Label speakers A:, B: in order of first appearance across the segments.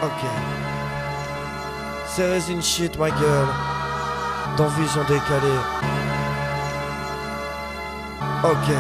A: Ok. C'est Resin Shit, ma gueule. Dans Vision décalée. Ok.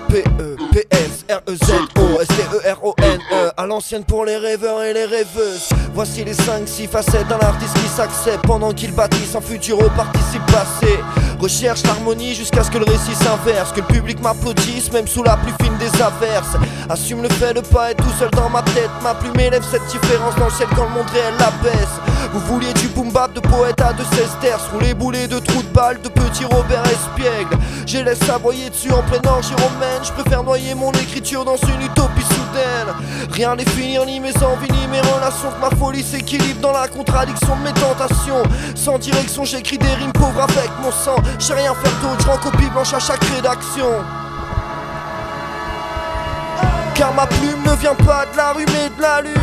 A: P-E-P-S-R-E-Z-O-S-T-E-R-O-N-E à l'ancienne pour les rêveurs et les rêveuses. Voici les 5-6 facettes d'un artiste qui s'accepte pendant qu'il bâtisse un futur au participe passé. Recherche l'harmonie jusqu'à ce que le récit s'inverse, que le public m'applaudisse même sous la plus fine des averses. Assume le fait de pas être tout seul dans ma tête. Ma plume élève cette différence dans le ciel quand le monde réel la baisse. Vous vouliez du boom bap de poète à 2 sesterces, rouler boulet de trous de balles de petits Robert Espiègle. Je laisse s'aboyer dessus en pleine orgie romaine. Je préfère noyer mon écriture dans une utopie soudaine. Rien n'est finir ni mes envies ni mes relations, que ma folie s'équilibre dans la contradiction de mes tentations. Sans direction j'écris des rimes pauvres avec mon sang. Je sais rien faire d'autre, je rends copie blanche à chaque rédaction. Car ma plume ne vient pas de la rue mais de la lune.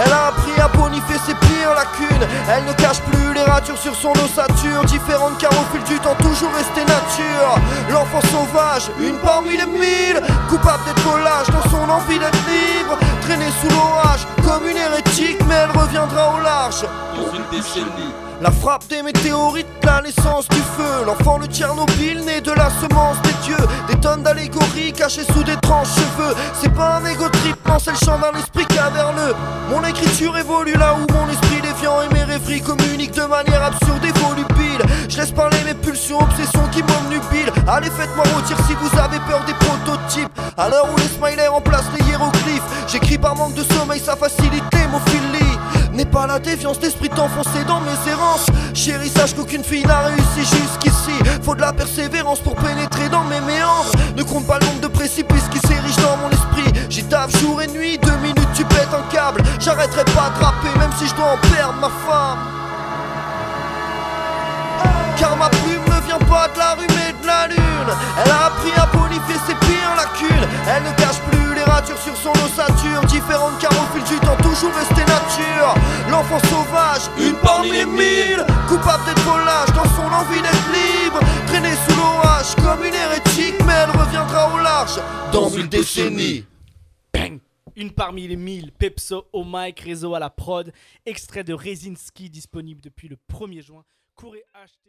A: Elle a appris à bonifier ses pires lacunes. Elle ne cache plus les ratures sur son ossature, différentes car au fil du temps toujours restée nature. L'enfant sauvage, une parmi les 1000, coupable d'être volage dans son envie d'être libre. Traînée sous l'orage comme une hérétique, mais elle reviendra au large
B: dans une décennie.
A: La frappe des météorites, la naissance du feu. L'enfant de Tchernobyl, né de la semence des dieux. Des tonnes d'allégories cachées sous d'étranges cheveux. C'est pas un égo trip, non c'est le chant d'un esprit caverneux. Mon écriture évolue là où mon esprit déviant et mes rêveries communiquent de manière absurde et volubile. Je laisse parler mes pulsions, obsessions qui m'omnubilent. Allez faites-moi rôtir si vous avez peur des prototypes. À l'heure où les smileys remplacent les hiéroglyphes, j'écris par manque de sommeil, ça facilite l'hémophilie. N'est pas la déviance d'esprit enfoncé dans mes errances. Chérie, sache qu'aucune fille n'a réussi jusqu'ici. Faut de la persévérance pour pénétrer dans mes méandres. Ne compte pas le nombre de précipices qui s'érigent dans mon esprit. J'y taffe jour et nuit, 2 minutes tu pètes un câble. J'arrêterai pas de rapper même si je dois en perdre ma femme. Car ma plume ne vient pas de la rue mais de la lune. Elle a appris à bonifier ses pires lacunes. Elle ne cache plus les ratures sur son ossature, différentes car au fil du temps toujours restée nature. L'enfant sauvage, une parmi les 1000, coupable d'être volage dans son envie d'être libre. Traînée sous l'orage comme une hérétique, mais elle reviendra au large dans une décennie.
C: Bang! Une parmi les 1000, Pepso au mic, réseau à la prod, extrait de Resinski disponible depuis le 1er juin. Courez acheter.